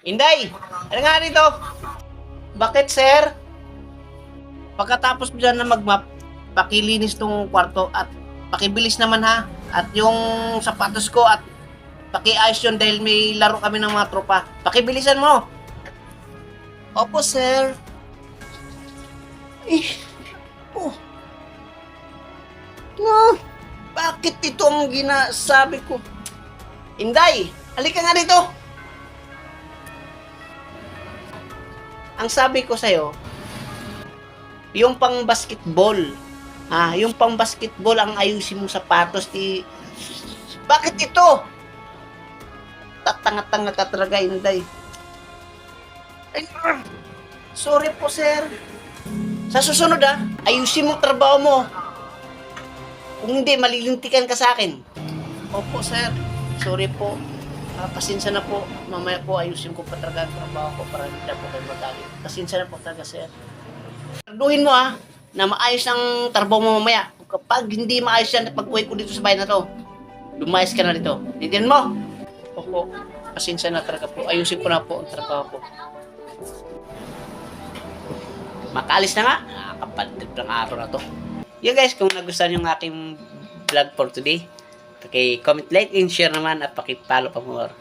Inday! Ano nga rito? Bakit, sir? Pagkatapos mo dyan na mag-map, pakilinis tong kwarto at pakibilis naman ha. At yung sapatos ko at pakiayos yun dahil may laro kami ng mga tropa. Pakibilisan mo. Opo, sir. Eh, oh. No, bakit ito ang ginasabi ko? Inday, halika nga dito. Ang sabi ko sa'yo, yung pang basketball, yung pang basketball ang ayusin mo sapatos, bakit ito? Tatanga-tanga ka talaga, Inday. Ay, sorry po, sir. Sa susunod, ayusin mo trabaho mo. Kung hindi, malilintikan ka sa akin. Opo, sir. Sorry po. Pasensya na po. Mamaya po ayusin ko pa talaga ang trabaho ko para hindi na po kayo magalit. Pasensya na po talaga, sir. Sarduhin mo na maayos ang trabaho mo mamaya. Kapag hindi maayos yan, pag-uwi ko dito sa bahay na to, lumayas ka na dito. Tindihan mo? Opo. Pasensya na talaga po. Ayusin ko na po ang trabaho ko. Makaalis na nga. Nakakapagod ng araw na to. Yeah guys, kung nagustuhan yung aking vlog for today, paki-comment, like, and share naman at paki-follow pa more.